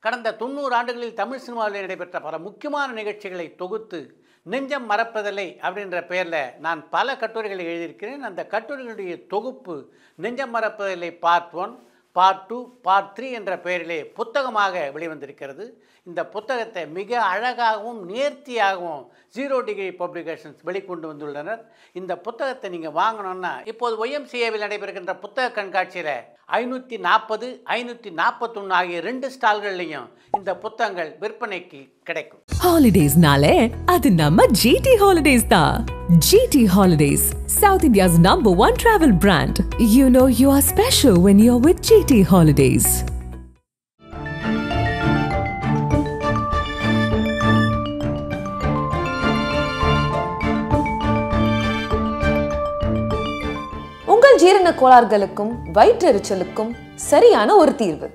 கடந்த 90 ஆண்டுகளில் தமிழ் சினிமாவில் நடைபெற்ற பல முக்கியமான நிகழ்ச்சிகளை தொகுத்து நெஞ்சம் மறப்பதில்லை அப்படின்ற பெயரில் நான் பல கட்டுரைகளை எழுதியிருக்கிறேன். அந்த கட்டுரைகளுடைய தொகுப்பு நெஞ்சம் மறப்பதில்லை பார்ட் 1, பார்ட் 2, பார்ட் 3 என்ற பெயரிலே புத்தகமாக வெளிவந்திருக்கிறது. இந்த புத்தகத்தை மிக அழகாகவும் நேர்த்தியாகவும் 0 டிகிரி பப்ளிகேஷன்ஸ் வெளிக்கொண்டு வந்துள்ளனர். இந்த புத்தகத்தை நீங்கள் வாங்கணும்னா இப்போது YMCAவில் நடைபெறுகின்ற புத்தக கண்காட்சியில் 540, 541 ஆகிய 2 ஸ்டால்கள்லையும் இந்த புத்தகங்கள் விற்பனைக்கு கிடைக்கும். Holidays-nale adu namma GT Holidays da. GT Holidays, South India's #1 travel brand. You know you are special when you're with GT Holidays. உங்கள் ஜீரண கோளாறுகளுக்கும் வயிற்றெரிச்சலுக்கும் சரியான ஒரு தீர்வு.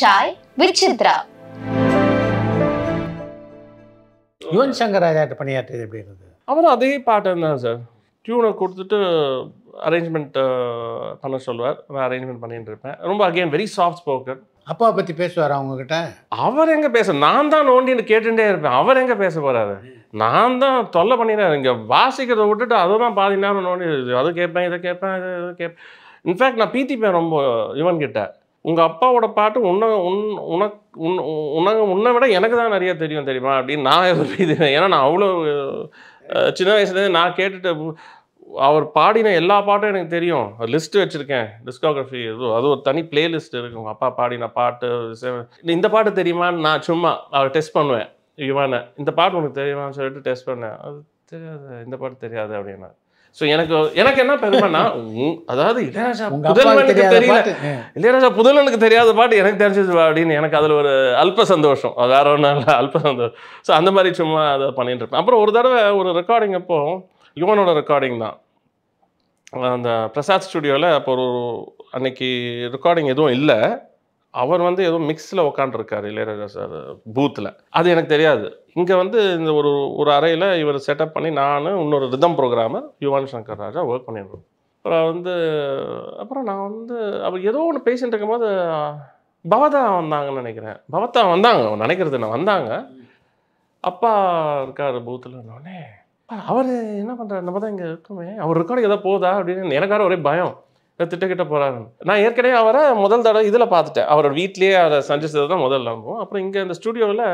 சாய் வித் சித்ரா. யுவன் சங்கர் ராஜாட்ட பணியாற்றியது எப்படி இருந்தது? அவரும் அதே பாட்டன் தான் சார். டியூனை கொடுத்துட்டு அரேஞ்ச்மெண்ட் பண்ண சொல்லுவார். நான் அரேஞ்ச்மெண்ட் பண்ணிட்டு இருப்பேன். ரொம்ப அகெயின் வெரி சாஃப்ட் ஸ்போக்கன். அப்பாவை பற்றி பேசுவார் அவங்கக்கிட்ட? அவர் எங்கே பேச, நான் தான் நோண்டின்னு கேட்டுட்டே இருப்பேன். அவர் எங்கே பேச போகிறாரு? நான் தான் தொல்லை பண்ணிடுறேன். இங்கே வாசிக்கிறத விட்டுட்டு அதுதான் பாதி நேரம் நோண்டி அது கேட்பேன், இதை கேட்பேன், இதை கேட்பேன். இன்ஃபேக்ட் நான் பீத்திப்பேன் ரொம்ப இவன் கிட்ட. உங்கள் அப்பாவோட பாட்டு உன்னை விட எனக்கு தான் நிறைய தெரியும் தெரியுமா அப்படின்னு நான் பீதிப்பேன். ஏன்னா நான் அவ்வளோ சின்ன வயசுலேருந்து நான் கேட்டுட்டு அவர் பாடின எல்லா பாட்டும் எனக்கு தெரியும். லிஸ்ட்டு வச்சுருக்கேன், டிஸ்கோகிராஃபி. அது ஒரு தனி பிளேலிஸ்ட் இருக்குது. உங்கள் அப்பா பாடின பாட்டு, இந்த பாட்டு தெரியுமான்னு நான் சும்மா அவர் டெஸ்ட் பண்ணுவேன். இவனை இந்த பாட்டு உனக்கு தெரியுமான்னு சொல்லிட்டு டெஸ்ட் பண்ணேன். அது தெரியாது, இந்த பாட்டு தெரியாது அப்படின்னா. ஸோ எனக்கு என்ன பெருமைன்னா, அதாவது இளையராஜா புதல்வனுக்கு தெரியல, இளையராஜா புதல்வனுக்கு தெரியாத பாட்டு எனக்கு தெரிஞ்சது அப்படின்னு எனக்கு அதில் ஒரு அல்ப சந்தோஷம். அது வேற ஒன்றும் இல்லை, அல்ப சந்தோஷம். ஸோ அந்த மாதிரி சும்மா அதை பண்ணிட்டு இருப்பேன். அப்புறம் ஒரு தடவை ஒரு ரெக்கார்டிங் அப்போ யுவனோட ரெக்கார்டிங் தான் அந்த பிரசாத் ஸ்டுடியோவில். அப்போ ஒரு அன்னைக்கு ரெக்கார்டிங் எதுவும் இல்லை. அவர் ஏதோ மிக்ஸில் உக்காண்டிருக்காரு இளையராஜா சார் பூத்தில். அது எனக்கு தெரியாது. இங்கே இந்த ஒரு அறையில் இவர் செட்டப் பண்ணி நான் இன்னொரு rhythm programmer Yuvan Shankar Raja work பண்ணிடுறோம். அப்புறம் நான் அவர் ஏதோ ஒன்று பேசிகிட்டு இருக்கும்போது பவதா வந்தாங்கன்னு நினைக்கிறேன். பவதா வந்தாங்க நினைக்கிறது, நான் வந்தாங்க. அப்பா இருக்கார் பூத்தில். உடனே அவர் என்ன பண்ணுறாரு, நம்ம தான் இங்கே இருக்கோமே, அவர் ரெக்கார்டிங் ஏதோ போதா அப்படின்னு எனக்கார ஒரே பயம். திட்டக்கிட்ட போகிறாருன்னு. நான் ஏற்கனவே அவரை முதல் தடவை இதில் பார்த்துட்டேன். அவரோட வீட்லேயே அதை சந்திச்சது தான் முதல்ல அனுபவம். அப்புறம் இங்கே இந்த ஸ்டுடியோவில்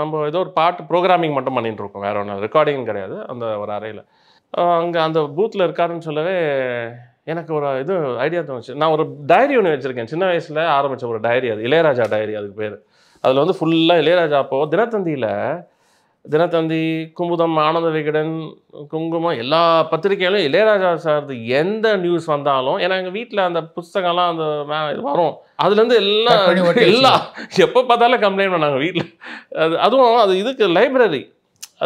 நம்ம ஏதோ ஒரு பாட்டு ப்ரோக்ராமிங் மட்டும் பண்ணிட்டு இருக்கோம், வேற ஒன்றும் ரெக்கார்டிங் கிடையாது. அந்த ஒரு அறையில் அங்கே அந்த பூத்தில் இருக்காருன்னு சொல்லவே எனக்கு ஒரு இது ஐடியா தோணுச்சு. நான் ஒரு டைரி ஒன்று வச்சுருக்கேன், சின்ன வயசில் ஆரம்பித்த ஒரு டைரி. அது இளையராஜா டைரி அதுக்கு பேர். அதில் ஃபுல்லாக இளையராஜா. அப்போது தினத்தந்தி, குமுதம், ஆனந்த விகடன், குங்குமம் எல்லா பத்திரிகையிலும் இளையராஜா சார் எந்த நியூஸ் வந்தாலும், ஏன்னா எங்கள் வீட்டில் அந்த புஸ்தகம்லாம் அந்த இது வரும், அதுலேருந்து எல்லாம் எப்போ பார்த்தாலும் கம்ப்ளைண்ட் பண்ணாங்க வீட்டில். அதுவும் அது இதுக்கு லைப்ரரி,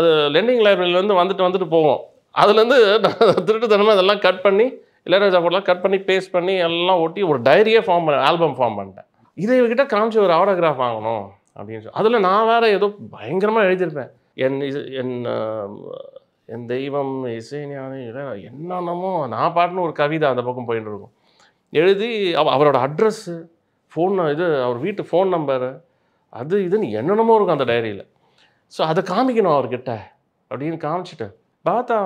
அது லெண்டிங் லைப்ரரியிலேருந்து வந்துட்டு போவோம். அதுலேருந்து திருட்டுத்தனமாக இதெல்லாம் கட் பண்ணி இளையராஜா போடலாம் கட் பண்ணி பேஸ்ட் பண்ணி எல்லாம் ஒட்டி ஒரு டைரியே ஆல்பம் ஃபார்ம் பண்ணிட்டேன். இதை கிட்ட காமிச்சு ஒரு ஆட்டோகிராஃப் வாங்கணும் அப்படின்னு சொல்லி. அதில் நான் வேறு ஏதோ பயங்கரமாக எழுதியிருப்பேன். என் தெய்வம் இசைஞானி என்னென்னமோ நான் பாட்டுன்னு ஒரு கவிதை அந்த பக்கம் போயிட்டு இருக்கும். எழுதி அவரோட அட்ரஸ்ஸு, அவர் வீட்டு ஃபோன் நம்பரு, அது இதுன்னு என்னென்னமோ இருக்கும் அந்த டைரியில். ஸோ அதை காமிக்கணும் அவர்கிட்ட அப்படின்னு காமிச்சிட்டு, பார்த்தா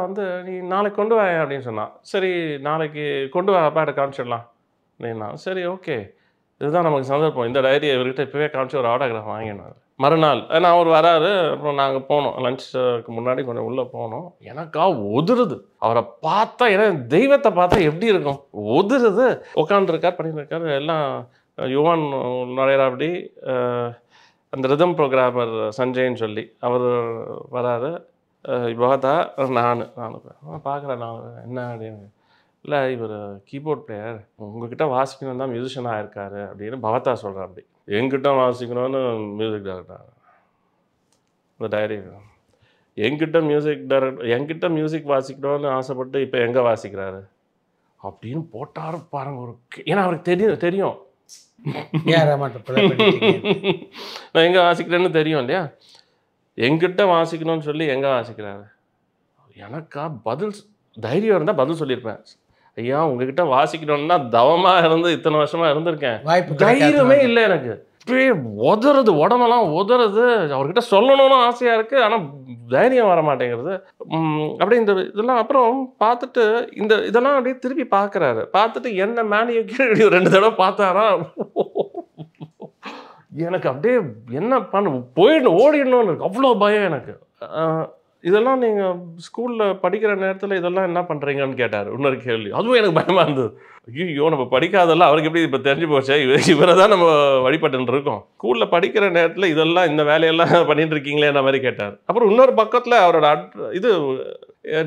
நீ நாளைக்கு கொண்டு வா அப்படின்னு சொன்னான். சரி நாளைக்கு கொண்டு வா, அப்பாட்ட காமிச்சிடலாம் அப்படின்னா. சரி ஓகே, இதுதான் நமக்கு சந்தர்ப்பம். இந்த டைரியை இவர்கிட்ட இப்போவே காமிச்சு ஒரு ஆட்டோகிராஃப் வாங்கினார். மறுநாள் நான் அவர் வராரு. அப்புறம் நாங்கள் போனோம், லஞ்சுக்கு முன்னாடி கொஞ்சம் உள்ளே போனோம். எனக்கா ஒதுருது அவரை பார்த்தா. ஏன்னா தெய்வத்தை பார்த்தா எப்படி இருக்கும், ஒதுருது. உட்காந்துருக்கார், பண்ணிட்டு இருக்காரு. எல்லாம் யுவன் நுழையிற அப்படி அந்த ரிதம் ப்ரோக்ராமர் சஞ்சய்ன்னு சொல்லி அவர் வராரு. பவதா நான் பார்க்குறேன். நான் என்ன அப்படின்னு, இல்லை இவர் கீபோர்ட் பிளேயர், உங்ககிட்ட வாசிக்கணும் தான் மியூசிஷியனாக இருக்காரு அப்படின்னு பவதா சொல்கிறார். அப்படி என்கிட்ட வாசிக்கணும்னு மியூசிக் டைரக்டர் இந்த டைரி, என்கிட்ட மியூசிக் வாசிக்கணும்னு ஆசைப்பட்டு இப்போ எங்கே வாசிக்கிறாரு அப்படின்னு போட்டாரு பாருங்க. ஏன்னா அவருக்கு தெரியும் நான் எங்கே வாசிக்கிறேன்னு தெரியும் இல்லையா. எங்கிட்ட வாசிக்கணும்னு சொல்லி எங்கே வாசிக்கிறாரு? எனக்கா பதில் தைரியம் இருந்தால் பதில் சொல்லியிருப்பேன். ஐயா உங்ககிட்ட வாசிக்கணும்னா தவமாக இருந்து இத்தனை வருஷமாக இருந்திருக்கேன், தைரியமே இல்லை எனக்கு. இப்பயே உதறது, உடம்பெல்லாம் உதறது. அவர்கிட்ட சொல்லணும்னு ஆசையாக இருக்குது, ஆனால் தைரியம் வர மாட்டேங்கிறது. அப்படியே இந்த இதெல்லாம் அப்புறம் பார்த்துட்டு இதெல்லாம் அப்படியே திருப்பி பார்க்குறாரு. பார்த்துட்டு என்ன மேலேயே கீழே 2 தடவை பார்த்தாரா, எனக்கு அப்படியே என்ன பண்ண ஓடிடணும்னு இருக்கு. அவ்வளோ பயம் எனக்கு. இதெல்லாம் நீங்கள் ஸ்கூலில் படிக்கிற நேரத்தில் இதெல்லாம் என்ன பண்ணுறீங்கன்னு கேட்டார். இன்னொரு கேள்வி. அதுவும் எனக்கு பயமாக இருந்தது. ஐயோ நம்ம படிக்காதெல்லாம் அவருக்கு எப்படி இப்போ தெரிஞ்சு போச்சே, இவரை தான் நம்ம வழிபட்டுன்னு இருக்கோம். ஸ்கூலில் படிக்கிற நேரத்தில் இதெல்லாம் இந்த வேலையெல்லாம் பண்ணிட்டு இருக்கீங்களேன்ற மாதிரி கேட்டார். அப்புறம் இன்னொரு பக்கத்தில் அவரோட இது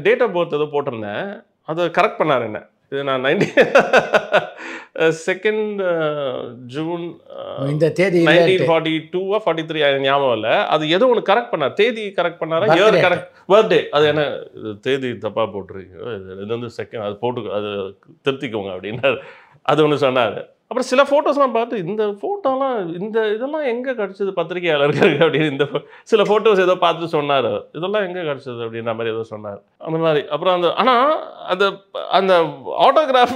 டேட் ஆஃப் பர்த் ஏதோ போட்டிருந்தேன், அதை கரெக்ட் பண்ணார் என்ன. இது நான் 2nd ஜூன் இந்த தேதி 1942 43 ஞாபகம் இல்லை. அது ஏதோ ஒன்று கரெக்ட் பண்ணார், தேதி கரெக்ட் பண்ணாரா, இயர் கரெக்ட், பர்த்டே. அது என்ன தேதி தப்பாக போட்டிருக்கீங்க, இது வந்து செகண்ட், அது போட்டு அது திருத்திக்கோங்க அப்படின்னாரு. அது ஒன்று சொன்னார். அப்புறம் சில ஃபோட்டோஸ்லாம் பார்த்து இந்த ஃபோட்டோலாம் இதெல்லாம் எங்கே கிடச்சிது பத்திரிகையாளருக்கு அப்படின்னு சில ஃபோட்டோஸ் ஏதோ பார்த்துட்டு சொன்னார். இதெல்லாம் எங்கே கிடச்சிது அப்படின்ற மாதிரி ஏதோ சொன்னார். அந்த மாதிரி அப்புறம் ஆனால் அந்த ஆட்டோகிராஃப்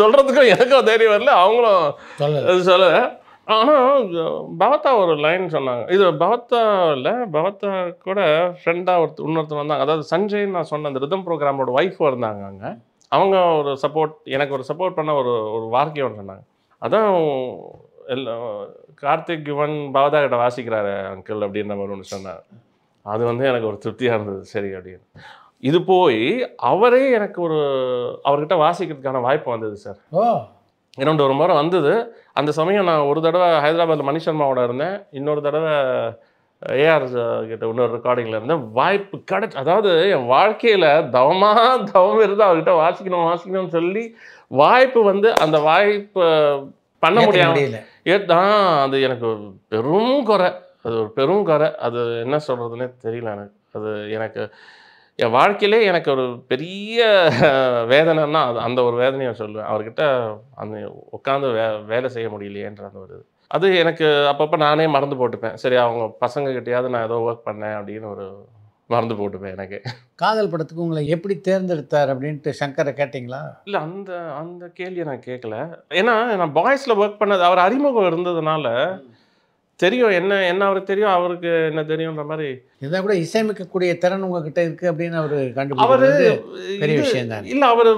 சொல்கிறதுக்கும் எனக்கும் தைரியம் வரல, அவங்களும் சொல்லலை. ஆனால் பவத்தா ஒரு லைன் சொன்னாங்க. இது பவத்தா இல்லை, பவத்தா கூட ஃப்ரெண்டாக இன்னொருத்தர் வந்தாங்க. அதாவது சஞ்சய் நான் சொன்ன அந்த ரிதம் ப்ரோக்ராமோட ஒய்ஃப் இருந்தாங்க அங்கே. அவங்க ஒரு எனக்கு ஒரு சப்போர்ட் பண்ண ஒரு வார்த்தையோடு சொன்னாங்க. அதான் கார்த்திக் யுவன் பவதா கிட்ட வாசிக்கிறாரு அங்கிள் அப்படின்ற மாதிரி ஒன்று சொன்னார். அது வந்து எனக்கு ஒரு திருப்தியாக இருந்தது. சரி அப்படின்னு இது போய் அவரே எனக்கு அவர்கிட்ட வாசிக்கிறதுக்கான வாய்ப்பு வந்தது சார். 2 முறை வந்தது. அந்த சமயம் நான் ஒரு தடவை ஹைதராபாத்தில் மணி சர்மாவோட இருந்தேன், இன்னொரு தடவை ஏஆர் கிட்ட இன்னொரு ரெக்கார்டிங்கில் இருந்தேன். வாய்ப்பு கிடைச்சி, அதாவது என் வாழ்க்கையில் தவம் இருந்து அவர்கிட்ட வாசிக்கணும்னு சொல்லி வாய்ப்பு வந்து அந்த வாய்ப்பு பண்ண முடியல. அது எனக்கு பெரும் குறை, அது ஒரு பெரும் குறை. அது என்ன சொல்கிறதுனே தெரியல எனக்கு. அது எனக்கு என் வாழ்க்கையிலே எனக்கு ஒரு பெரிய வேதனைன்னா அந்த ஒரு வேதனையை சொல்லுவேன். அவர்கிட்ட அந்த உட்காந்து வேலை செய்ய முடியலையேன்ற அந்த ஒரு அது எனக்கு அப்பப்போ நானே மறந்து போட்டுப்பேன். சரி அவங்க பசங்கக்கிட்டையாவது நான் ஏதோ ஒர்க் பண்ணேன் அப்படின்னு ஒரு மறந்து போட்டுப்பேன். எனக்கு காதல் படத்துக்கு உங்களை எப்படி தேர்ந்தெடுத்தார் அப்படின்ட்டு சங்கரை கேட்டிங்களா? இல்லை, அந்த கேள்வியை நான் கேட்கல. ஏன்னா நான் பாய்ஸில் ஒர்க் பண்ணது, அவர் அறிமுகம் இருந்ததுனால தெரியும், என்ன அவருக்கு தெரியும், அவருக்கு என்ன தெரியுன்ற மாதிரி. இதை கூட இசையமைக்கக்கூடிய திறன் உங்ககிட்ட இருக்குது அப்படின்னு அவர் கண்டுபிடிச்சது பெரிய விஷயம் தான். இல்லை, அவர்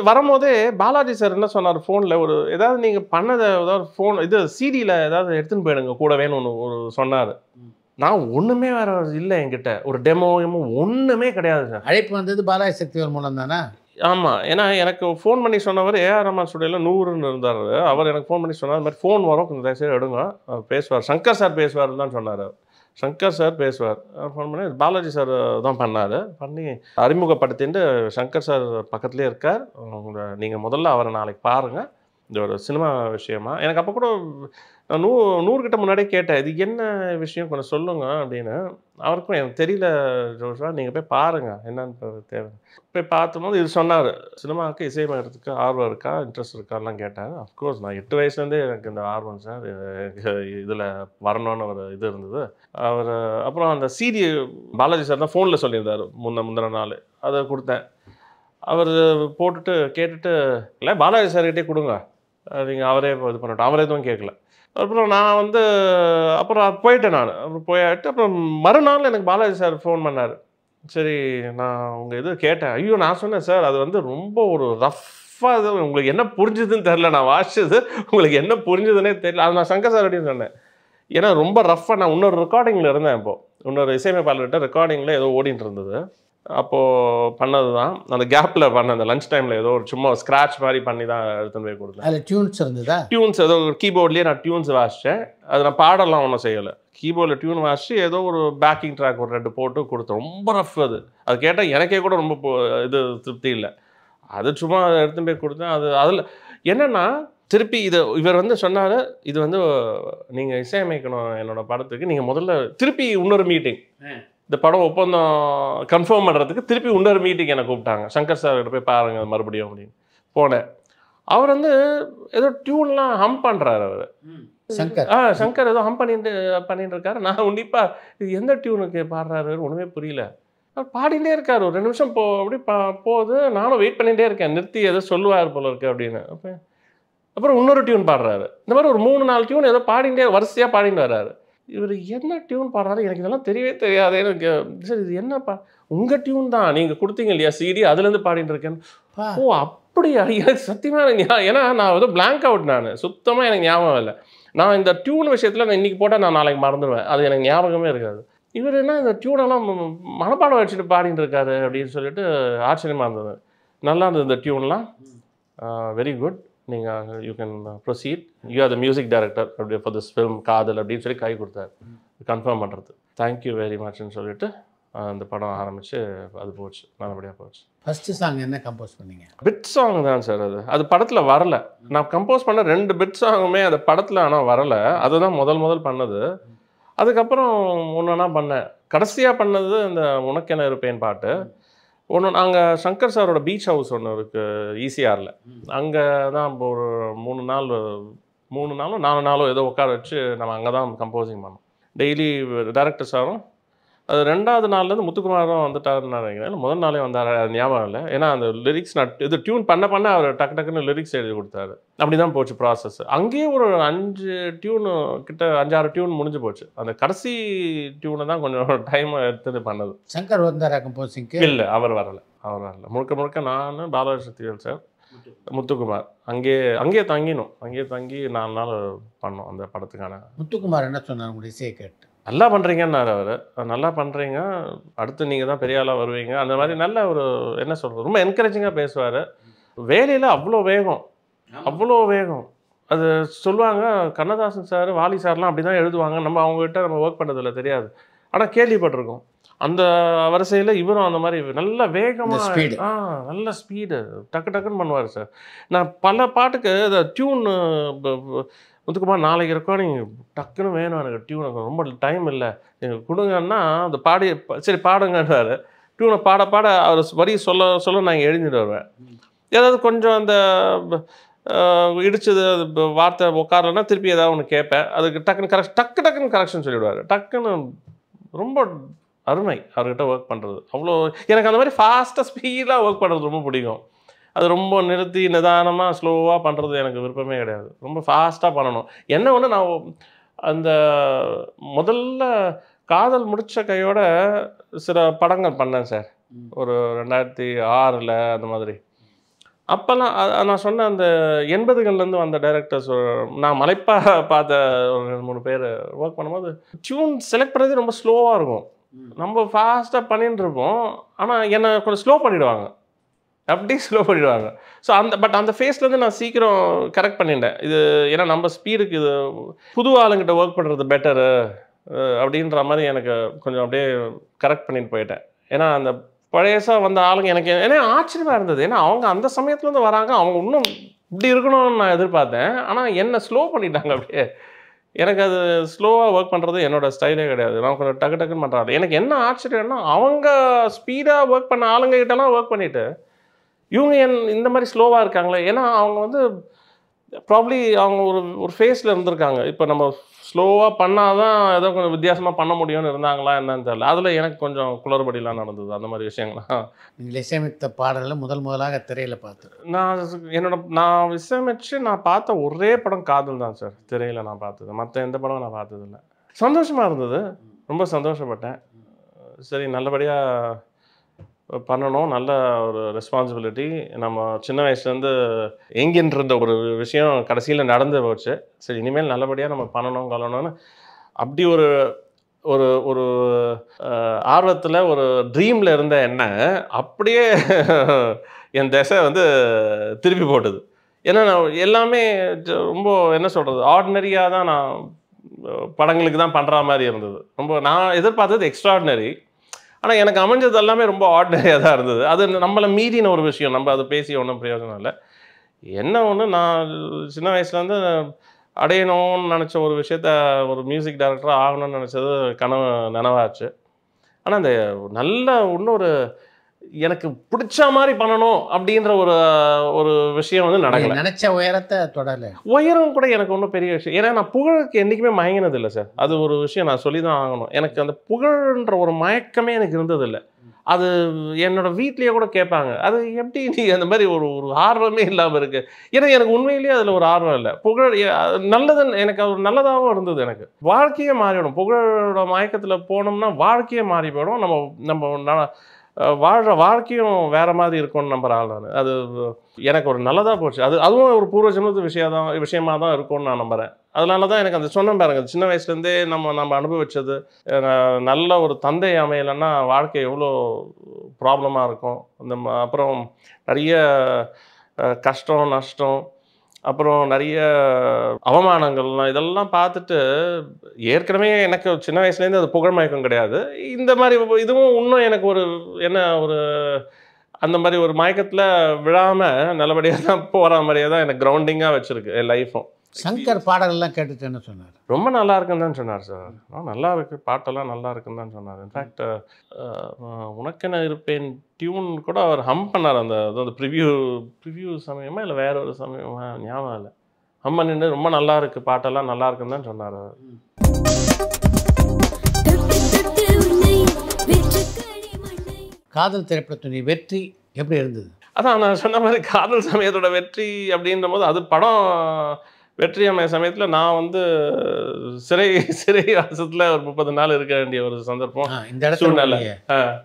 வரும்போதே பாலாஜி சார் என்ன சொன்னார், ஃபோனில் ஏதாவது நீங்கள் பண்ணதை ஏதாவது ஃபோன் இது சிடியில் ஏதாவது எடுத்துன்னு போயிடுங்க கூட வேணும்னு சொன்னார். நான் ஒன்றுமே வேறு இல்லை, என்கிட்ட ஒரு டெமோ ஒன்றுமே கிடையாது சார். அழைப்பு வந்தது பாலாஜி சக்திவேல் மூலம் தானே? ஆமாம். ஏன்னா எனக்கு ஃபோன் பண்ணி சொன்னவர் ஏஆர் ரஹ்மான் ஸ்டுடியோவில் 100ன்னு இருந்தார். அவர் எனக்கு ஃபோன் பண்ணி சொன்னார், இந்த மாதிரி ஃபோன் வரும் கொஞ்சம் தயவுசெய்து எடுங்க, பேசுவார், சங்கர் சார் பேசுவார்னு தான் சொன்னார். சங்கர் சார் பேசுவார். ஃபோன் பண்ணி பாலாஜி சார் தான் பண்ணார். பண்ணி அறிமுகப்படுத்திட்டு சங்கர் சார் பக்கத்துலேயே இருக்கார், நீங்கள் முதல்ல அவரை நாளைக்கு பாருங்கள், இந்த ஒரு சினிமா விஷயமா. எனக்கு அப்போ கூட நான் 100 கிட்ட முன்னாடியே கேட்டேன், இது என்ன விஷயம் கொஞ்சம் சொல்லுங்க அப்படின்னு. அவருக்கும் எனக்கு தெரியல ஜோஷா, நீங்கள் போய் பாருங்கள் என்னன்னு தேவை. போய் பார்த்தபோது இது சொன்னார், சினிமாவுக்கு இசையமைக்கிறதுக்கு ஆர்வம் இருக்கா, இன்ட்ரெஸ்ட் இருக்காலாம் கேட்டார். அஃப்கோர்ஸ் நான் 8 வயசுலேருந்தே எனக்கு இந்த ஆர்வம் சார், இதில் வரணும்னு ஒரு இது இருந்தது. அவர் அப்புறம் அந்த சிடி பாலாஜி சார் தான் ஃபோனில் சொல்லியிருந்தார் முந்தின நாள், அதை கொடுத்தேன். அவர் போட்டுட்டு கேட்டுட்டு, இல்லை பாலாஜி சார்கிட்டே கொடுங்க, நீங்கள் அவரே இது பண்ணட்டும், அவரே எதுவும் கேட்கல. அப்புறம் நான் அப்புறம் போயிட்டேன். நான் அப்புறம் போயிட்டு அப்புறம் மறுநாள் எனக்கு பாலாஜி சார் ஃபோன் பண்ணார். சரி நான் உங்கள் இது கேட்டேன். ஐயோ நான் சொன்னேன் சார், அது ரொம்ப ஒரு ரஃப்பாக, உங்களுக்கு என்ன புரிஞ்சுதுன்னு தெரில, நான் வாசிச்சது உங்களுக்கு என்ன புரிஞ்சுதுன்னே தெரியல. அது நான் சங்கர் சார் அப்படின்னு சொன்னேன். ஏன்னா ரொம்ப ரஃப்பாக நான் இன்னொரு ரெக்கார்டிங்கில் இருந்தேன். இப்போது இன்னொரு இசையமைப்பாளர்கிட்ட ரெக்கார்டிங்கில் ஏதோ ஓடிட்டு இருந்தது. அப்போது பண்ணது தான், அந்த கேப்பில் பண்ண அந்த லஞ்ச் டைமில் ஏதோ ஒரு சும்மா ஸ்க்ராட்ச் மாதிரி பண்ணி தான் எடுத்துன்னு போய் கொடுத்தேன். அதில் டியூன்ஸ் இருந்ததா? டியூன்ஸ் ஏதோ ஒரு கீபோர்ட்லேயே நான் டியூன்ஸ் வாசித்தேன். அது நான் பாடலாம் ஒன்றும் செய்யலை, கீபோர்டில் டியூன் வாசித்து ஏதோ ஒரு பேக்கிங் ட்ராக் ஒரு 2 போட்டு கொடுத்தேன். ரொம்ப ரஃப் அது கேட்டால் எனக்கே கூட ரொம்ப இது திருப்தி இல்லை. அது சும்மா எடுத்துன்னு போய் கொடுத்தேன். அதில் என்னென்னா திருப்பி இவர் சொன்னார், இது நீங்கள் இசையமைக்கணும் என்னோடய படத்துக்கு, நீங்கள் முதல்ல திருப்பி இன்னொரு மீட்டிங், இந்த படம் ஒப்பந்தம் கன்ஃபார்ம் பண்ணுறதுக்கு திருப்பி இன்னொரு மீட்டிங் என்னை கூப்பிட்டாங்க. சங்கர் சார் கிட்ட போய் பாருங்கள் மறுபடியும் அப்படின்னு போனேன். அவர் ஏதோ டியூன்லாம் ஹம் பண்ணுறாரு. அவர் சங்கர் ஏதோ பண்ணிட்டு இருக்காரு. நான் உன்னிப்பாக இது எந்த டியூனுக்கு பாடுறாரு ஒன்றுமே புரியல. அவர் பாடிட்டே இருக்காரு. ஒரு 2 நிமிஷம் அப்படி போகுது. நானும் வெயிட் பண்ணிகிட்டே இருக்கேன். நிறுத்தி ஏதோ சொல்லுவார் போல இருக்கு அப்படின்னு. அப்புறம் இன்னொரு டியூன் பாடுறாரு. இந்த மாதிரி ஒரு 3-4 டியூன் ஏதோ பாடிட்டே வரிசையாக பாடிட்டு வர்றாரு. இவர் என்ன டியூன் பாடுறாரு எனக்கு இதெல்லாம் தெரியவே தெரியாது. எனக்கு சார் இது என்னப்பா உங்கள் டியூன் தான் நீங்கள் கொடுத்தீங்க இல்லையா சிடி அதுலேருந்து பாடிட்டு இருக்கேன். ஓ அப்படியா? எனக்கு சத்தியமாக ஏன்னா நான் ஏதோ பிளாங்க் அவுட். நான் சுத்தமாக எனக்கு ஞாபகம் இல்லை. நான் இந்த டியூன் விஷயத்தில் நான் இன்றைக்கி போட்டால் நான் நாளைக்கு மறந்துடுவேன். அது எனக்கு ஞாபகமே இருக்காது. இவர் என்ன இந்த டியூனெல்லாம் மனப்பாடம் வச்சுட்டு பாடிட்டு இருக்காரு அப்படின்னு சொல்லிட்டு ஆச்சரியமாக இருந்தது. நல்லா இருந்தது இந்த டியூன்லாம். Very good. நீங்கள் you can proceed. You are the music director அப்படி ஃபார் திஸ் ஃபிலிம் காதல் அப்படின்னு சொல்லி கை கொடுத்தாரு கன்ஃபார்ம் பண்ணுறது. தேங்க்யூ வெரி மச்ன்னு சொல்லிட்டு அந்த படம் ஆரம்பித்து அது போச்சு, நல்லபடியாக போச்சு. ஃபஸ்ட்டு சாங் என்ன கம்போஸ் பண்ணீங்க? பிட் சாங் தான் சார். அது படத்தில் வரல. நான் கம்போஸ் பண்ண 2 பிட் சாங்குமே அந்த படத்தில் ஆனால் வரலை. அதுதான் முதல் பண்ணது. அதுக்கப்புறம் ஒன்றுனா பண்ணேன். கடைசியாக பண்ணது இந்த உனக்கென இருப்பேன் பாட்டு. ஒன்று நாங்கள் சங்கர் சாரோட பீச் ஹவுஸ் ஒன்று இருக்குது ஈசிஆரில். அங்கே தான் இப்போ ஒரு 3 நாளோ 4 நாளோ ஏதோ உட்கார வச்சு நம்ம அங்கே தான் கம்போசிங் பண்ணோம். டெய்லி டைரக்டர் சாரும் அது 2வது நாள்லேருந்து முத்துக்குமாரும் வந்துட்டாருன்னு நினைக்கிறேன். முதல் நாளே வந்தார், அது ஞாபகம் இல்லை. ஏன்னா அந்த லிரிக்ஸ் நான் இது டியூன் பண்ண அவர் டக்குன்னு லிரிக்ஸ் எழுதி கொடுத்தாரு. அப்படி தான் போச்சு ப்ராசஸ். அங்கேயே ஒரு 5 டியூனு கிட்ட 5-6 டியூன் முடிஞ்சு போச்சு. அந்த கடைசி டியூனை தான் கொஞ்சம் டைம் எடுத்துட்டு பண்ணது. சங்கர் வந்தாரா கம்போசிங்க்கு? இல்லை, அவர் வரல. முழுக்க நான் பாலசக்திவேல் சார், முத்துக்குமார் அங்கேயே தங்கினோம். அங்கேயே தங்கி 4 நாள் பண்ணோம் அந்த படத்துக்கான. முத்துக்குமார் என்ன சொன்னார் உங்களுடைய இசையை கேட்டு? நல்லா பண்ணுறீங்கன்னாரு அவர். நல்லா பண்ணுறீங்க, அடுத்து நீங்கள் தான் பெரிய ஆளாக வருவீங்க, அந்த மாதிரி நல்ல ஒரு என்ன சொல்கிறது ரொம்ப என்கரேஜிங்காக பேசுவார். வேலையில் அவ்வளோ வேகம். அது சொல்லுவாங்க கண்ணதாசன் சார் வாலி சார்லாம் அப்படி தான் எழுதுவாங்க. நம்ம அவங்ககிட்ட நம்ம ஒர்க் பண்ணுறதில்ல, தெரியாது. ஆனால் கேள்விப்பட்டிருக்கோம். அந்த வரிசையில் இவரும் அந்த மாதிரி நல்ல வேகமாக நல்ல ஸ்பீடு டக்குன்னு பண்ணுவார் சார். நான் பல பாட்டுக்கு இந்த டியூன் முத்துக்குமார் நாளைக்கு இருக்கோம், நீங்கள் டக்குன்னு வேணும் எனக்கு டியூன், எனக்கு ரொம்ப டைம் இல்லை நீங்கள் கொடுங்கன்னா அந்த சரி பாடுங்கன்றாரு. டியூனை பாட அவர் வரி சொல்ல நான் எழுதிட்டு வருவேன். ஏதாவது கொஞ்சம் அந்த இடிச்சது வார்த்தை உட்காரலன்னா திருப்பி ஏதாவது ஒன்று கேட்பேன். அதுக்கு டக்குன்னு கரெக்ஷன் சொல்லிவிடுவார். டக்குன்னு ரொம்ப அருமை அவர்கிட்ட ஒர்க் பண்ணுறது. அவ்வளோ எனக்கு அந்த மாதிரி ஃபாஸ்ட்டாக ஸ்பீடாக ஒர்க் பண்ணுறது ரொம்ப பிடிக்கும். அது ரொம்ப நிறுத்தி நிதானமாக ஸ்லோவாக பண்ணுறது எனக்கு விருப்பமே கிடையாது. ரொம்ப ஃபாஸ்ட்டாக பண்ணணும். என்ன ஒன்று நான் அந்த முதல்ல காதல் முடித்த கையோட சில படங்கள் பண்ணேன் சார். ஒரு 2006 அந்த மாதிரி. அப்போல்லாம் நான் சொன்ன அந்த 80கள்லேருந்து வந்த டைரக்டர்ஸ் நான் மலைப்பாக பார்த்த ஒரு 2-3 பேர் ஒர்க் பண்ணும்போது டியூன் செலக்ட் பண்ணுறது ரொம்ப ஸ்லோவாக இருக்கும். நம்ம ஃபாஸ்ட்டாக பண்ணிட்டு இருப்போம். ஆனால் என்னை கொஞ்சம் ஸ்லோ பண்ணிவிடுவாங்க. ஸோ அந்த ஃபேஸ்லேருந்து நான் சீக்கிரம் கரெக்ட் பண்ணிட்டேன். இது ஏன்னா நம்ம ஸ்பீடுக்கு இது புது ஆளுங்கிட்ட ஒர்க் பண்ணுறது பெட்டரு அப்படின்ற மாதிரி எனக்கு கொஞ்சம் அப்படியே கரெக்ட் பண்ணிட்டு போயிட்டேன். ஏன்னா அந்த பழையசாக வந்த ஆளுங்க எனக்கு ஏன்னா ஆச்சரியமாக இருந்தது. ஏன்னா அவங்க அந்த சமயத்துலேருந்து வராங்க, அவங்க இன்னும் இப்படி இருக்கணும்னு நான் எதிர்பார்த்தேன். ஆனால் என்னை ஸ்லோ பண்ணிட்டாங்க அப்படியே. எனக்கு அது ஸ்லோவாக ஒர்க் பண்ணுறது என்னோடய ஸ்டைலே கிடையாது. நான் கொஞ்சம் டக்குன்னு பண்ணுறாங்க. எனக்கு என்ன ஆச்சரியம்னா அவங்க ஸ்பீடாக ஒர்க் பண்ண ஆளுங்ககிட்டலாம் ஒர்க் பண்ணிவிட்டு இவங்க இந்த மாதிரி ஸ்லோவாக இருக்காங்களே. ஏன்னா அவங்க ப்ராப்ளி அவங்க ஒரு ஃபேஸில் இருந்திருக்காங்க. இப்போ நம்ம ஸ்லோவாக பண்ணால் தான் ஏதோ கொஞ்சம் வித்தியாசமாக பண்ண முடியும்னு இருந்தாங்களா என்னன்னு தெரியல. அதில் எனக்கு கொஞ்சம் குளறுபடிலாம் நடந்தது. அந்த மாதிரி விஷயங்கள்லாம். நீங்கள் இசையமைத்த பாடலில் முதலாக திரையில் பார்த்து நான் இசையமைச்சு நான் பார்த்த ஒரே படம் காதல் தான் சார். திரையில் நான் பார்த்தது. மற்ற எந்த படம் நான் பார்த்ததில்லை. சந்தோஷமாக இருந்தது, ரொம்ப சந்தோஷப்பட்டேன். சரி நல்லபடியாக பண்ணணும், நல்ல ஒரு ரெஸ்பான்சிபிலிட்டி. நம்ம சின்ன வயசுலேருந்து எங்கின்னு இருந்த ஒரு விஷயம் கடைசியில் நடந்து போச்சு. சரி இனிமேல் நல்லபடியாக நம்ம பண்ணணும்னு அப்படி ஒரு ஒரு ஒரு ஆர்வத்தில் ஒரு ட்ரீமில் இருந்த என்ன அப்படியே என் திசை திருப்பி போட்டுது. ஏன்னா நான் எல்லாமே ரொம்ப என்ன சொல்கிறது ஆர்டினரியாக தான் நான் படங்களுக்கு தான் பண்ணுற மாதிரி இருந்தது. ரொம்ப நான் எதிர்பார்த்தது எக்ஸ்ட்ராடினரி. ஆனால் எனக்கு அமைஞ்சது எல்லாமே ரொம்ப ஆர்டினரியாக தான் இருந்தது. அது நம்மளை மீறின ஒரு விஷயம். நம்ம அதை பேசி ஒன்றும் பிரயோஜனம் இல்லை. என்ன ஒன்று நான் சின்ன வயசுலேருந்து அடையணும்னு நினச்ச ஒரு விஷயத்த ஒரு மியூசிக் டைரக்டராக ஆகணும்னு நினச்சது நினைவாச்சு. ஆனால் அந்த நல்ல இன்னொரு எனக்கு பிடிச்ச மாதிரி பண்ணணும் அப்படின்ற ஒரு ஒரு விஷயம் வந்து நடக்கல. நினைச்ச உயரத்தை தொடரல. உயரம் கூட எனக்கு ஒன்றும் பெரிய விஷயம், ஏன்னா நான் புகழுக்கு என்றைக்குமே மயங்கினது இல்லை சார். அது ஒரு விஷயம் நான் சொல்லி தான் ஆகணும். எனக்கு அந்த புகழ்ன்ற ஒரு மயக்கமே எனக்கு இருந்ததில்லை. அது என்னோட வீட்லேயே கூட கேட்பாங்க, அது எப்படி நீ அந்த மாதிரி ஒரு ஒரு ஆர்வமே இல்லாமல் இருக்கு. ஏன்னா எனக்கு உண்மையிலேயே அதில் ஒரு ஆர்வம் இல்லை. புகழ் நல்லதுன்னு எனக்கு ஒரு நல்லதாகவும் இருந்தது. எனக்கு வாழ்க்கையே மாறிவிடும். புகழோட மயக்கத்தில் போனோம்னா வாழ்க்கையே மாறி போயிடும். நம்ம வாழ்கிற வாழ்க்கையும் வேறு மாதிரி இருக்கும்னு நம்புற ஆள் நான். அது எனக்கு ஒரு நல்லதாக போச்சு. அதுவும் ஒரு பூர்வ ஜென்மத்து விஷயமாக தான் இருக்கும்னு நான் நம்புகிறேன். அதனால தான் எனக்கு அந்த சொன்ன பாருங்க, சின்ன வயசுலேருந்தே நம்ம அனுபவிச்சது, நல்ல ஒரு தந்தை அமையலைன்னா வாழ்க்கை எவ்வளோ ப்ராப்ளமாக இருக்கும். அப்புறம் நிறைய கஷ்டம் நஷ்டம், அப்புறம் நிறைய அவமானங்கள்லாம் இதெல்லாம் பார்த்துட்டு ஏற்கனவே எனக்கு சின்ன வயசுலேருந்து அது புகழ் மயக்கம் கிடையாது. இந்த மாதிரி இதுவும் இன்னும் எனக்கு ஒரு அந்த மாதிரி ஒரு மயக்கத்தில் விழாமல் நல்லபடியாக தான் போகிற மாதிரியே தான் எனக்கு கிரவுண்டிங்காக வச்சுருக்கு என் லைஃப்பும். சங்கர் பாடல்கள்லாம் கேட்டுட்டு என்ன சொன்னார்? ரொம்ப நல்லா இருக்குன்னு தான் சொன்னார் சார். நல்லா இருக்கு, பாட்டெல்லாம் நல்லா இருக்குன்னு தான் சொன்னார். இன்ஃபேக்ட் உனக்கென இருப்பேன் டியூன் கூட அவர் ஹம் பண்ணார். அந்த ப்ரிவ்யூ சமயமா இல்லை வேற ஒரு சமயமா ஞாபகம் இல்லை. ஹம் பண்ணிட்டு ரொம்ப நல்லா இருக்கு, பாட்டெல்லாம் நல்லா இருக்குன்னு தான் சொன்னார் அவர். காதல் திரைப்படத்துடைய வெற்றி எப்படி இருந்தது? அதான் நான் சொன்ன மாதிரி காதல் சமயத்தோட வெற்றி அப்படின்ற போது அது படம் வெற்றி அமைய சமயத்தில் நான் வந்து சிறை வாசத்தில் ஒரு 30 நாள் இருக்க வேண்டிய ஒரு சந்தர்ப்பம். இந்த இடத்துல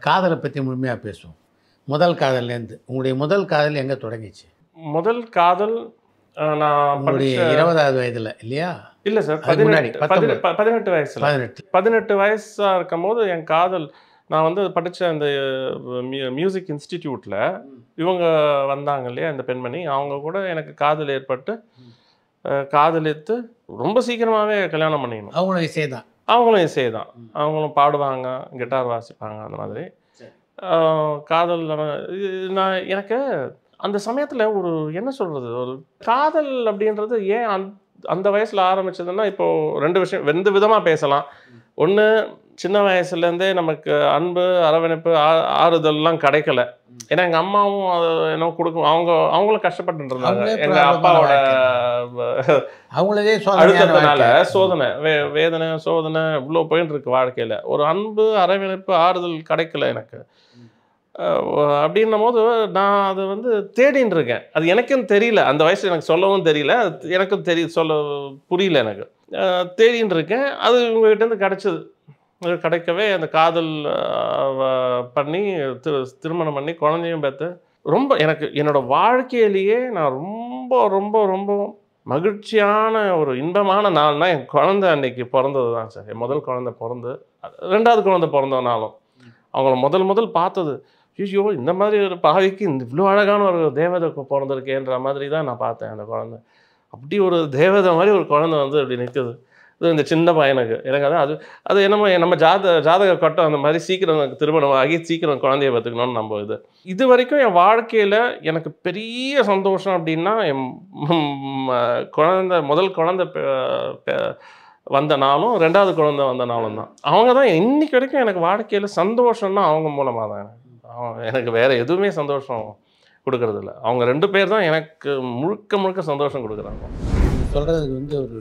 காதலை பற்றி முழுமையாக பேசுவோம். முதல் காதல்லேருந்து உங்களுடைய முதல் காதல் எங்கே தொடங்கிச்சு? முதல் காதல் நான் 20வது வயதில் இல்லையா? இல்லை சார், 18 வயசுல. 18 வயசாக இருக்கும் போது என் காதல், நான் வந்து படித்த அந்த மியூசிக் இன்ஸ்டிடியூட்டில் இவங்க வந்தாங்க இல்லையா, இந்த பெண்மணி, அவங்க கூட எனக்கு காதல் ஏற்பட்டு காதலித்து ரொம்ப சீக்கிரமாகவே கல்யாணம் பண்ணிக்கணும். அவங்களும் இசை தான். அவங்களும் பாடுவாங்க, கிட்டார் வாசிப்பாங்க, அந்த மாதிரி காதல். எனக்கு அந்த சமயத்தில் ஒரு என்ன சொல்கிறது, ஒரு காதல் அப்படின்றது ஏன் அந்த வயசில் ஆரம்பிச்சதுன்னா, இப்போது 2 விதமாக பேசலாம். ஒன்று, சின்ன வயசுலேருந்தே நமக்கு அன்பு அரவணைப்பு ஆறுதல்லாம் கிடைக்கல. ஏன்னா எங்கள் அம்மாவும் அதை என்ன கொடுக்கும், அவங்களும் கஷ்டப்பட்டு இருந்தாங்க. எங்கள் அப்பாவோட அழுத்தத்தினால சோதனை வேதனை சோதனை இவ்வளோ போயிட்டு இருக்கு வாழ்க்கையில். ஒரு அன்பு அரவணைப்பு ஆறுதல் கிடைக்கல எனக்கு. அப்படின்னும் போது நான் அதை வந்து தேடின்னு இருக்கேன். அது எனக்கும் தெரியல, அந்த வயசு எனக்கு சொல்லவும் தெரியல, எனக்கும் சொல்ல புரியல. எனக்கு தேடின்னு இருக்கேன். அது இவங்ககிட்டேருந்து கிடச்சிது. கிடைக்கவே அந்த காதல் பண்ணி திருமணம் பண்ணி குழந்தையும் பார்த்து ரொம்ப எனக்கு என்னோட வாழ்க்கையிலேயே நான் ரொம்ப ரொம்ப ரொம்ப மகிழ்ச்சியான ஒரு இன்பமான நாள்னா என் குழந்தை அன்னைக்கு பிறந்தது தான் சார். என் முதல் குழந்தை பிறந்து 2வது குழந்தை பிறந்தனாலும் அவங்கள முதல் பார்த்தது, ஐயோ இந்த மாதிரி ஒரு பாவிக்கு இவ்வளோ அழகான ஒரு தேவதை பிறந்திருக்கேன்ற மாதிரி தான் நான் பார்த்தேன். அந்த குழந்தை அப்படி ஒரு தேவதை மாதிரி ஒரு குழந்தை வந்து அப்படி நிற்குது. இந்த சின்ன பையனுக்கு எனக்கு அது என்னமோ நம்ம ஜாதக கட்டம் அந்த மாதிரி சீக்கிரம் திருமணம் ஆகி சீக்கிரம் குழந்தைய பார்த்துக்கணும்னு நம்ம இது வரைக்கும் என் வாழ்க்கையில் எனக்கு பெரிய சந்தோஷம் அப்படின்னா என் முதல் குழந்தை வந்த நாளும் 2வது குழந்தை வந்த நாளும் தான். அவங்க தான் இன்னைக்கு வரைக்கும் எனக்கு வாழ்க்கையில் சந்தோஷம்னா அவங்க மூலமாக தான். எனக்கு வேறு எதுவுமே சந்தோஷம் கொடுக்கறது இல்லை. அவங்க 2 பேர் தான் எனக்கு முழுக்க சந்தோஷம் கொடுக்குறாங்க. சொல்கிறதுக்கு வந்து ஒரு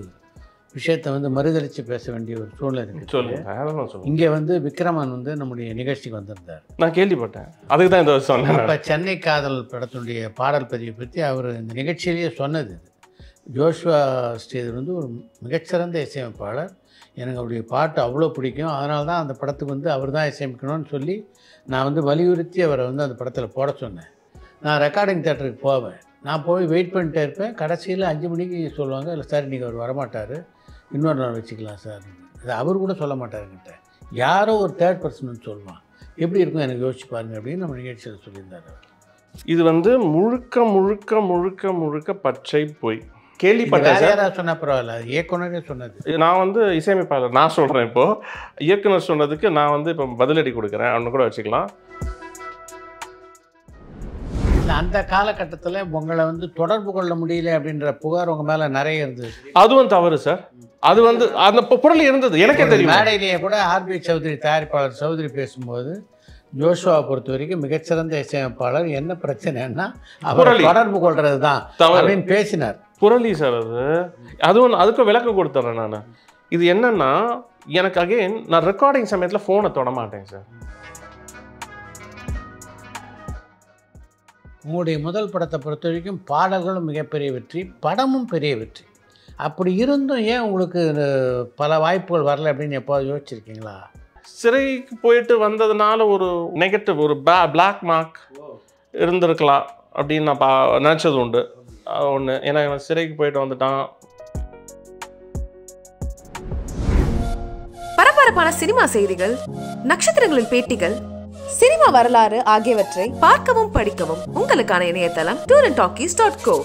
விஷயத்தை வந்து மறுதளித்து பேச வேண்டிய ஒரு சூழ்நிலை இருக்குது. சொல்லுங்கள். இங்கே வந்து விக்ரமன் வந்து நம்முடைய நிகழ்ச்சிக்கு வந்திருந்தார். நான் கேள்விப்பட்டேன். அதுக்கு தான் இந்த சொன்னேன். இப்போ சென்னை காதல் படத்துடைய பாடல் பதிவை பற்றி அவர் இந்த நிகழ்ச்சியிலேயே சொன்னது. ஜோஷ்வா ஸ்ரீதர் வந்து ஒரு மிகச்சிறந்த இசையமைப்பாளர். எனக்கு அவருடைய பாட்டு அவ்வளோ பிடிக்கும். அதனால தான் அந்த படத்துக்கு வந்து அவர் தான் இசையமைக்கணும்னு சொல்லி நான் வந்து வலியுறுத்தி அவரை வந்து அந்த படத்தில் போட சொன்னேன். நான் ரெக்கார்டிங் தேட்டருக்கு போவேன். நான் போய் வெயிட் பண்ணிட்டே இருப்பேன். கடைசியில் 5 மணிக்கு சொல்லுவாங்க, இல்லை சார் இன்றைக்கி அவர் வரமாட்டார், இன்னொரு நாள் வச்சுக்கலாம் சார். அது அவர் கூட சொல்ல மாட்டாருங்கிட்ட, யாரோ ஒரு 3rd person வந்து சொல்லுவான். எப்படி இருக்கும் எனக்கு யோசிச்சு பாருங்க அப்படின்னு நம்ம நிகழ்ச்சியில் சொல்லியிருந்தார். இது வந்து முழுக்க பச்சை போய் கேள்விப்பட்டேன் சார். சொன்ன பரவாயில்ல, இயக்குனரே சொன்னது. நான் வந்து இசையமைப்பாளர் நான் சொல்கிறேன். இப்போது இயக்குனர் சொன்னதுக்கு நான் வந்து இப்போ பதிலடி கொடுக்குறேன், அவனு கூட வச்சுக்கலாம். அந்த காலகட்டத்தில் உங்களை வந்து தொடர்பு கொள்ள முடியல அப்படின்ற புகார் உங்கள் மேலே நிறைய இருந்தது. அதுவும் தவறு சார். அது வந்து அந்த பொருள் இருந்தது, எனக்கே தெரியும். மேடையிலேயே கூட ஆர்பி சௌத்ரி தயாரிப்பாளர் சௌத்ரி பேசும்போது ஜோஷுவா பொறுத்த வரைக்கும் மிகச்சிறந்த இசையமைப்பாளர். என்ன பிரச்சனைன்னா அவர் தொடர்பு கொள்றது தான் அப்படின்னு பேசினார். புரளி சார் அதுவும் அதுக்கும் விளக்கம் கொடுத்துட்றேன் நான். இது என்னன்னா எனக்கு அகைன் நான் ரெக்கார்டிங் சமயத்தில் ஃபோனை தொட மாட்டேன் சார். உங்களுடைய முதல் படத்தை பொறுத்த வரைக்கும் பாடல்களும் மிகப்பெரிய வெற்றி, படமும் பெரிய வெற்றி. அப்படி இருந்தும் ஏன் உங்களுக்கு பல வாய்ப்புகள் வரல அப்படின்னு எப்போது யோசிச்சிருக்கீங்களா? சிறைக்கு போயிட்டு வந்ததுனால ஒரு நெகட்டிவ், ஒரு பிளாக் மார்க் இருந்திருக்கலாம் அப்படின்னு நான் நினச்சது உண்டு. ஒன்று, ஏன்னா சிறைக்கு போயிட்டு வந்துட்டான். பரபரப்பான சினிமா செய்திகள், நட்சத்திரங்களின் பேட்டிகள், சினிமா வரலாறு ஆகியவற்றை பார்க்கவும் படிக்கவும் உங்களுக்கான இணையதளம் tourantalkies.co.